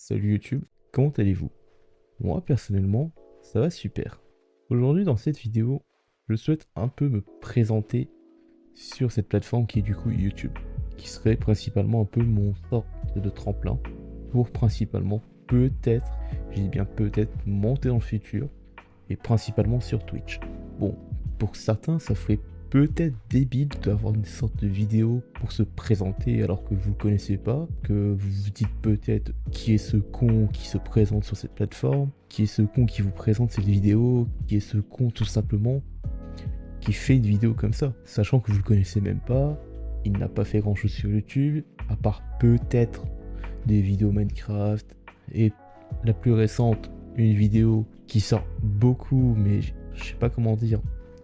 Salut YouTube, comment allez-vous? Moi personnellement, ça va super. Aujourd'hui dans cette vidéo, je souhaite un peu me présenter sur cette plateforme qui est du coup YouTube, qui serait principalement un peu mon sorte de tremplin pour principalement peut-être, je dis bien peut-être, monter dans le futur et principalement sur Twitch. Bon, pour certains, ça ferait peut-être débile d'avoir une sorte de vidéo pour se présenter alors que vous ne le connaissez pas, que vous vous dites peut-être qui est ce con qui se présente sur cette plateforme, qui est ce con qui vous présente cette vidéo, qui est ce con tout simplement qui fait une vidéo comme ça, sachant que vous le connaissez même pas, il n'a pas fait grand chose sur YouTube, à part peut-être des vidéos Minecraft, et la plus récente, une vidéo qui sort beaucoup, mais je sais pas comment dire,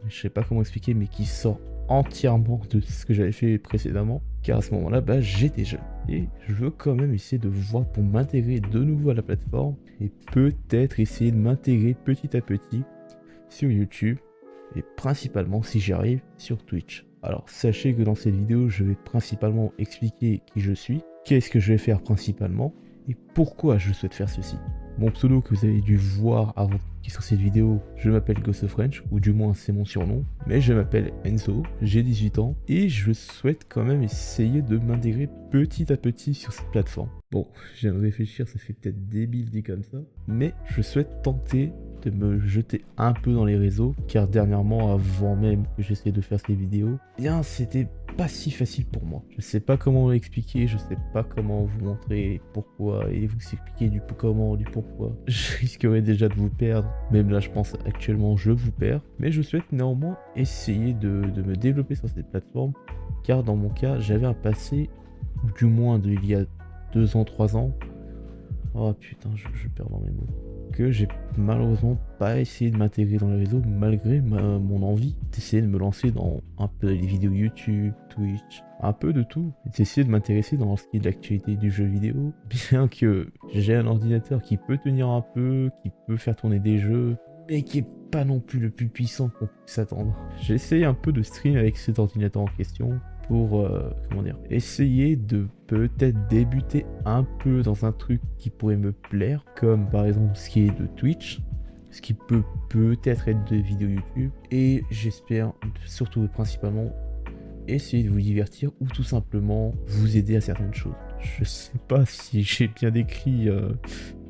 je sais pas comment expliquer, mais qui sort entièrement de ce que j'avais fait précédemment, car à ce moment-là, bah, j'étais jeune. Et je veux quand même essayer de voir pour m'intégrer de nouveau à la plateforme, et peut-être essayer de m'intégrer petit à petit sur YouTube, et principalement, si j'y arrive, sur Twitch. Alors sachez que dans cette vidéo, je vais principalement expliquer qui je suis, qu'est-ce que je vais faire principalement, et pourquoi je souhaite faire ceci. Mon pseudo que vous avez dû voir avant qu'il sur cette vidéo, je m'appelle Ghost of French, ou du moins c'est mon surnom, mais je m'appelle Enzo, j'ai 18 ans, et je souhaite quand même essayer de m'intégrer petit à petit sur cette plateforme. Bon, je viens de réfléchir, ça fait peut-être débile dit comme ça, mais je souhaite tenter de me jeter un peu dans les réseaux, car dernièrement, avant même que j'essaie de faire ces vidéos, eh bien c'était pas si facile pour moi. Je sais pas comment l'expliquer, je sais pas comment vous montrer pourquoi et vous expliquer du comment, du pourquoi. Je risquerais déjà de vous perdre, même là je pense actuellement je vous perds, mais je souhaite néanmoins essayer de me développer sur cette plateforme, car dans mon cas j'avais un passé, ou du moins il y a 2 ans, 3 ans, oh putain je perds dans mes mots, que j'ai malheureusement pas essayé de m'intégrer dans les réseaux malgré mon envie d'essayer de me lancer dans un peu les vidéos YouTube, Twitch, un peu de tout, et d'essayer de m'intéresser dans ce qui est de l'actualité du jeu vidéo, bien que j'ai un ordinateur qui peut tenir un peu, qui peut faire tourner des jeux, mais qui est pas non plus le plus puissant qu'on puisse s'attendre. J'ai essayé un peu de stream avec cet ordinateur en question, pour comment dire, essayer de peut-être débuter un peu dans un truc qui pourrait me plaire, comme par exemple ce qui est de Twitch, ce qui peut peut-être être de vidéos YouTube, et j'espère surtout et principalement essayer de vous divertir ou tout simplement vous aider à certaines choses. Je sais pas si j'ai bien décrit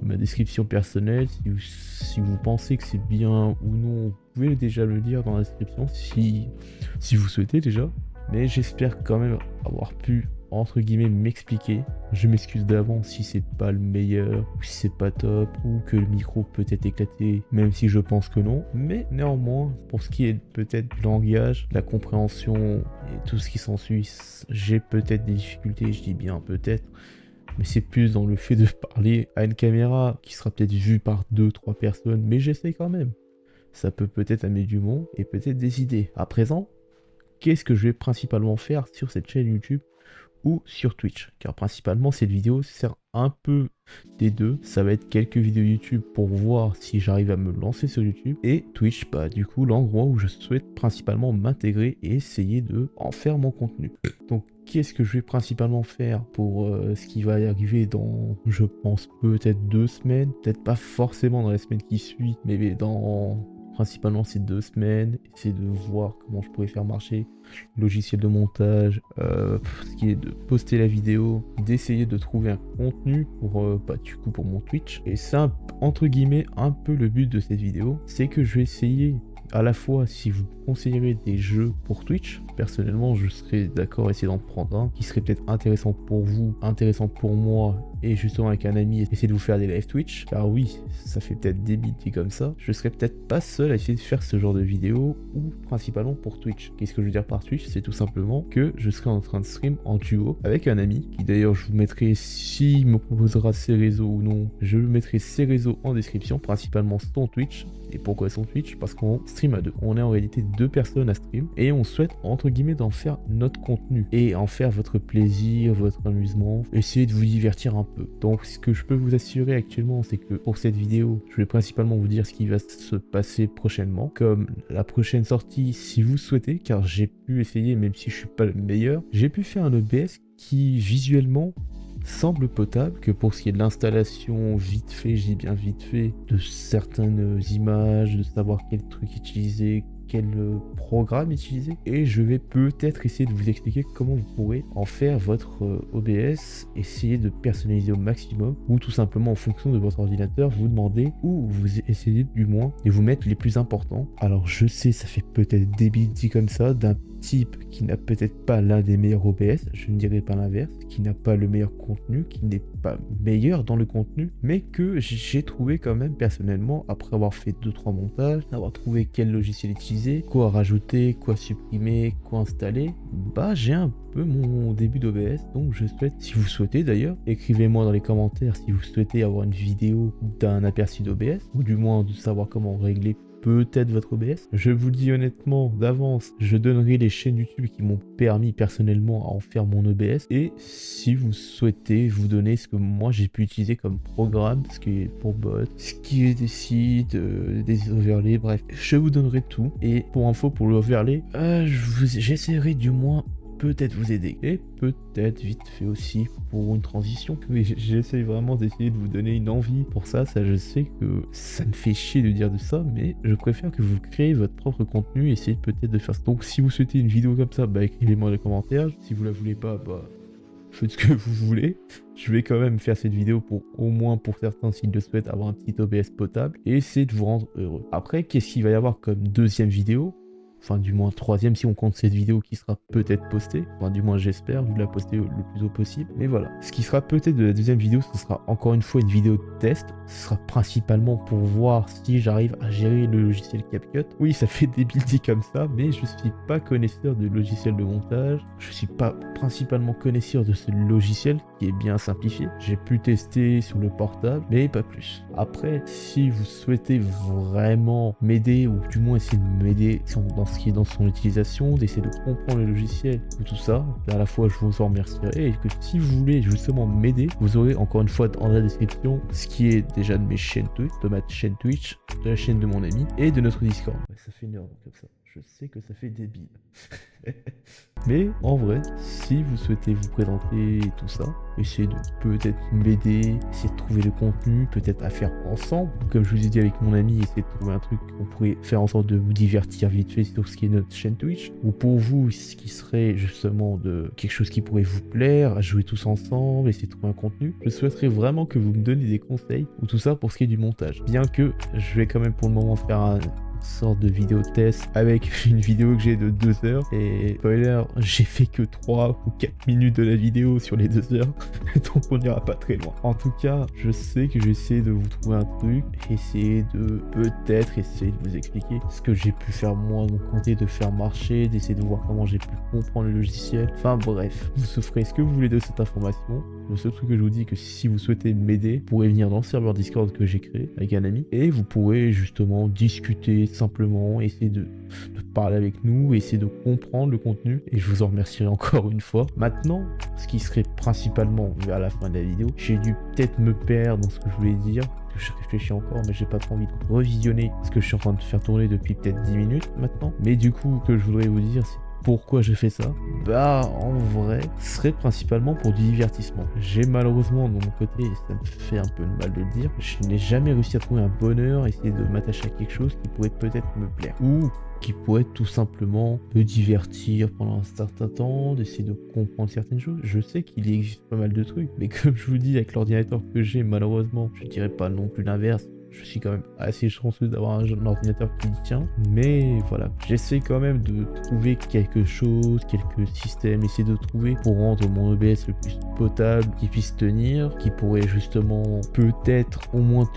ma description personnelle, si vous pensez que c'est bien ou non, vous pouvez déjà le dire dans la description si vous souhaitez déjà. Mais j'espère quand même avoir pu, entre guillemets, m'expliquer. Je m'excuse d'avance si c'est pas le meilleur, ou si c'est pas top, ou que le micro peut être éclaté, même si je pense que non. Mais néanmoins, pour ce qui est peut-être du langage, la compréhension et tout ce qui s'ensuit, j'ai peut-être des difficultés, je dis bien peut-être. Mais c'est plus dans le fait de parler à une caméra qui sera peut-être vue par 2-3 personnes, mais j'essaie quand même. Ça peut peut-être amener du monde et peut-être des idées. À présent, qu'est-ce que je vais principalement faire sur cette chaîne YouTube ou sur Twitch, car principalement cette vidéo sert un peu des deux. Ça va être quelques vidéos YouTube pour voir si j'arrive à me lancer sur YouTube, et Twitch, bah du coup l'endroit où je souhaite principalement m'intégrer et essayer de en faire mon contenu. Donc qu'est-ce que je vais principalement faire pour ce qui va y arriver dans, je pense, peut-être 2 semaines, peut-être pas forcément dans la semaine qui suit, mais dans principalement ces 2 semaines, essayer de voir comment je pourrais faire marcher le logiciel de montage, ce qui est de poster la vidéo, d'essayer de trouver un contenu pour, bah, du coup pour mon Twitch. Et ça, entre guillemets, un peu le but de cette vidéo, c'est que je vais essayer à la fois, si vous conseillerez des jeux pour Twitch, personnellement je serais d'accord à essayer d'en prendre un qui serait peut-être intéressant pour vous, intéressant pour moi, et justement avec un ami essayer de vous faire des live Twitch, car oui, ça fait peut-être débile dit comme ça, je serais peut-être pas seul à essayer de faire ce genre de vidéo, ou principalement pour Twitch. Qu'est-ce que je veux dire par Twitch? C'est tout simplement que je serai en train de stream en duo avec un ami, qui d'ailleurs je vous mettrai, s'il me proposera ses réseaux ou non, je vous mettrai ses réseaux en description, principalement son Twitch. Et pourquoi son Twitch? Parce qu'on stream à deux. On est en réalité 2 personnes à stream, et on souhaite entre guillemets d'en faire notre contenu et en faire votre plaisir, votre amusement, essayer de vous divertir un peu. Donc ce que je peux vous assurer actuellement, c'est que pour cette vidéo, je vais principalement vous dire ce qui va se passer prochainement, comme la prochaine sortie si vous souhaitez, car j'ai pu essayer, même si je suis pas le meilleur, j'ai pu faire un OBS qui visuellement semble potable, que pour ce qui est de l'installation vite fait, je dis bien vite fait, de certaines images, de savoir quel truc utiliser, quel programme utiliser, et je vais peut-être essayer de vous expliquer comment vous pourrez en faire votre OBS, essayer de personnaliser au maximum, ou tout simplement en fonction de votre ordinateur, vous demandez, ou vous essayez du moins de vous mettre les plus importants. Alors je sais, ça fait peut-être débile dit comme ça, d'un type qui n'a peut-être pas l'un des meilleurs OBS, je ne dirais pas l'inverse, qui n'a pas le meilleur contenu, qui n'est pas meilleur dans le contenu, mais que j'ai trouvé quand même personnellement, après avoir fait 2-3 montages, avoir trouvé quel logiciel utiliser, quoi rajouter, quoi supprimer, quoi installer, bah j'ai un peu mon début d'OBS, donc je souhaite, si vous souhaitez d'ailleurs, écrivez-moi dans les commentaires si vous souhaitez avoir une vidéo d'un aperçu d'OBS, ou du moins de savoir comment régler peut-être votre OBS. Je vous le dis honnêtement d'avance, je donnerai les chaînes YouTube qui m'ont permis personnellement à en faire mon OBS, et si vous souhaitez vous donner ce que moi j'ai pu utiliser comme programme, ce qui est pour bot, ce qui est des sites, des overlays, bref, je vous donnerai tout. Et pour info, pour l'overlay, j'essaierai du moins peut-être vous aider, et peut-être vite fait aussi pour une transition. Oui, j'essaie vraiment d'essayer de vous donner une envie pour ça. Je sais que ça me fait chier de dire de ça, mais je préfère que vous créez votre propre contenu, essayez peut-être de faire ça. Donc si vous souhaitez une vidéo comme ça, bah écrivez-moi dans les commentaires. Si vous la voulez pas, bah faites ce que vous voulez. Je vais quand même faire cette vidéo pour, au moins pour certains, s'ils le souhaitent, avoir un petit OBS potable et essayer de vous rendre heureux. Après, qu'est-ce qu'il va y avoir comme deuxième vidéo? Enfin, du moins troisième si on compte cette vidéo qui sera peut-être postée. Enfin, du moins j'espère, vous la poster le plus tôt possible. Mais voilà. Ce qui sera peut-être de la deuxième vidéo, ce sera encore une fois une vidéo de test. Ce sera principalement pour voir si j'arrive à gérer le logiciel CapCut. Oui, ça fait débile dit comme ça, mais je suis pas connaisseur de logiciel de montage. Je suis pas principalement connaisseur de ce logiciel qui est bien simplifié. J'ai pu tester sur le portable, mais pas plus. Après, si vous souhaitez vraiment m'aider, ou du moins essayer de m'aider dans ce qui est dans son utilisation, d'essayer de comprendre le logiciel ou tout ça, à la fois je vous en remercierai, et que si vous voulez justement m'aider, vous aurez encore une fois dans la description ce qui est déjà de mes chaînes Twitch, de ma chaîne Twitch, de la chaîne de mon ami et de notre Discord. Ouais, ça fait une heure comme ça, je sais que ça fait débile. Mais en vrai, si vous souhaitez vous présenter et tout ça, essayez de peut-être m'aider, essayer de trouver le contenu, peut-être à faire ensemble. Comme je vous ai dit avec mon ami, essayez de trouver un truc qu'on pourrait faire en sorte de vous divertir vite fait sur ce qui est notre chaîne Twitch. Ou pour vous, ce qui serait justement de quelque chose qui pourrait vous plaire, à jouer tous ensemble, essayer de trouver un contenu. Je souhaiterais vraiment que vous me donniez des conseils ou tout ça pour ce qui est du montage. Bien que je vais quand même pour le moment faire un sorte de vidéo test avec une vidéo que j'ai de 2 heures, et spoiler, j'ai fait que 3 ou 4 minutes de la vidéo sur les 2 heures, donc on n'ira pas très loin. En tout cas, je sais que je vais essayer de vous trouver un truc, essayer de peut-être essayer de vous expliquer ce que j'ai pu faire moi de mon côté, de faire marcher, d'essayer de voir comment j'ai pu comprendre le logiciel. Enfin bref, vous ferez ce que vous voulez de cette information. Le seul truc que je vous dis, que si vous souhaitez m'aider, vous pourrez venir dans le serveur Discord que j'ai créé avec un ami, et vous pourrez justement discuter simplement, essayer de parler avec nous, essayer de comprendre le contenu, et je vous en remercierai encore une fois. Maintenant, ce qui serait principalement vers la fin de la vidéo, j'ai dû peut-être me perdre dans ce que je voulais dire, que je réfléchis encore, mais j'ai pas trop envie de revisionner ce que je suis en train de faire tourner depuis peut-être 10 minutes maintenant. Mais du coup, ce que je voudrais vous dire, c'est pourquoi je fais ça? Bah en vrai, ce serait principalement pour du divertissement. J'ai malheureusement de mon côté, et ça me fait un peu de mal de le dire, je n'ai jamais réussi à trouver un bonheur, essayer de m'attacher à quelque chose qui pourrait peut-être me plaire. Ou qui pourrait tout simplement me divertir pendant un certain temps, d'essayer de comprendre certaines choses. Je sais qu'il existe pas mal de trucs, mais comme je vous dis, avec l'ordinateur que j'ai, malheureusement, je dirais pas non plus l'inverse. Je suis quand même assez chanceux d'avoir un ordinateur qui tient, mais voilà, j'essaie quand même de trouver quelque chose, quelques systèmes, essayer de trouver pour rendre mon OBS le plus potable, qui puisse tenir, qui pourrait justement peut-être au moins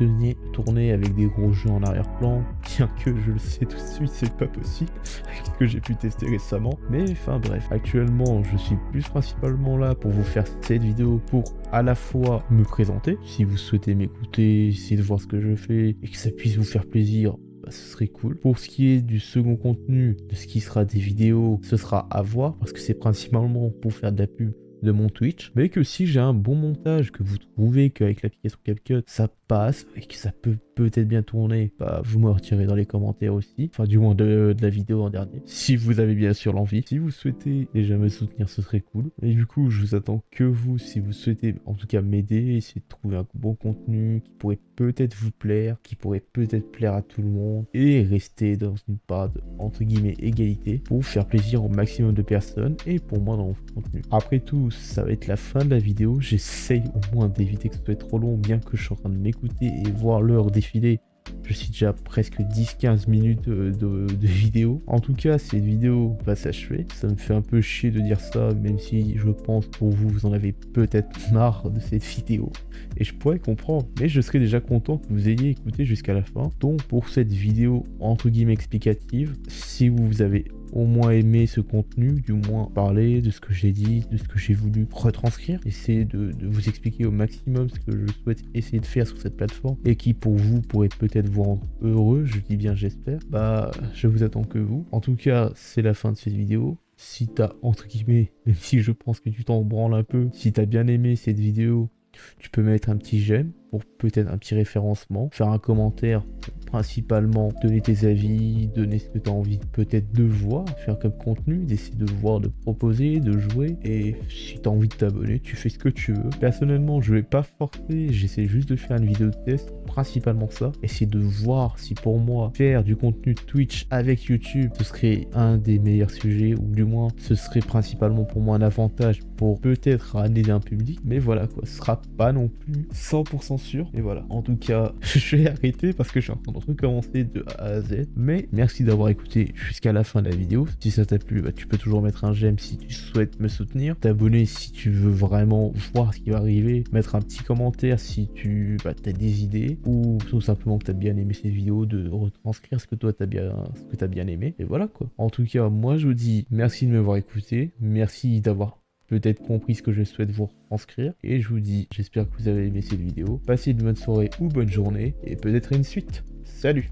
tourner avec des gros jeux en arrière-plan, bien que je le sais tout de suite, c'est pas possible, avec ce que j'ai pu tester récemment. Mais enfin bref, actuellement je suis plus principalement là pour vous faire cette vidéo, pour à la fois me présenter, si vous souhaitez m'écouter, essayer de voir ce que je fais, et que ça puisse vous faire plaisir, bah, ce serait cool. Pour ce qui est du second contenu, de ce qui sera des vidéos, ce sera à voir, parce que c'est principalement pour faire de la pub de mon Twitch, mais que si j'ai un bon montage, que vous trouvez qu'avec l'application CapCut ça passe et que ça peut peut-être bien tourner, bah, vous me retirez dans les commentaires aussi. Enfin, du moins de la vidéo en dernier. Si vous avez bien sûr l'envie. Si vous souhaitez déjà me soutenir, ce serait cool. Et du coup, je vous attends que vous, si vous souhaitez en tout cas m'aider, essayer de trouver un bon contenu qui pourrait peut-être vous plaire, qui pourrait peut-être plaire à tout le monde et rester dans une part de, entre guillemets, égalité pour faire plaisir au maximum de personnes et pour moi dans mon contenu. Après tout, ça va être la fin de la vidéo. J'essaye au moins d'éviter que ce soit trop long, bien que je suis en train de m'écouter et voir l'heure défiler. Je suis déjà presque 10-15 minutes de vidéo. En tout cas, cette vidéo va s'achever. Ça me fait un peu chier de dire ça, même si je pense pour vous, vous en avez peut-être marre de cette vidéo. Et je pourrais comprendre, mais je serais déjà content que vous ayez écouté jusqu'à la fin. Donc pour cette vidéo, entre guillemets, explicative, si vous avez au moins aimé ce contenu, du moins parler de ce que j'ai dit, de ce que j'ai voulu retranscrire, essayer de vous expliquer au maximum ce que je souhaite essayer de faire sur cette plateforme et qui pour vous pourrait peut-être vous rendre heureux, je dis bien j'espère, bah je vous attends que vous. En tout cas, c'est la fin de cette vidéo. Si t'as, entre guillemets, même si je pense que tu t'en branles un peu, si t'as bien aimé cette vidéo, tu peux mettre un petit j'aime pour peut-être un petit référencement, faire un commentaire, principalement donner tes avis, donner ce que tu as envie peut-être de voir, faire comme contenu, d'essayer de voir, de proposer, de jouer. Et si tu as envie de t'abonner, tu fais ce que tu veux. Personnellement, je vais pas forcer, j'essaie juste de faire une vidéo de test, principalement ça. Essayer de voir si pour moi, faire du contenu Twitch avec YouTube, ce serait un des meilleurs sujets, ou du moins, ce serait principalement pour moi un avantage pour peut-être ramener un public. Mais voilà quoi, ce sera pas non plus 100% sûr. Et voilà, en tout cas, je vais arrêter parce que je suis en train de recommencer de A à Z. Mais merci d'avoir écouté jusqu'à la fin de la vidéo. Si ça t'a plu, bah, tu peux toujours mettre un j'aime si tu souhaites me soutenir, t'abonner si tu veux vraiment voir ce qui va arriver, mettre un petit commentaire si tu as des idées, ou tout simplement que tu as bien aimé cette vidéo, de retranscrire ce que toi t'as bien aimé. Et voilà quoi. En tout cas, moi je vous dis merci de m'avoir écouté, merci d'avoir peut-être compris ce que je souhaite vous transcrire. Et je vous dis, j'espère que vous avez aimé cette vidéo. Passez une bonne soirée ou bonne journée. Et peut-être une suite. Salut!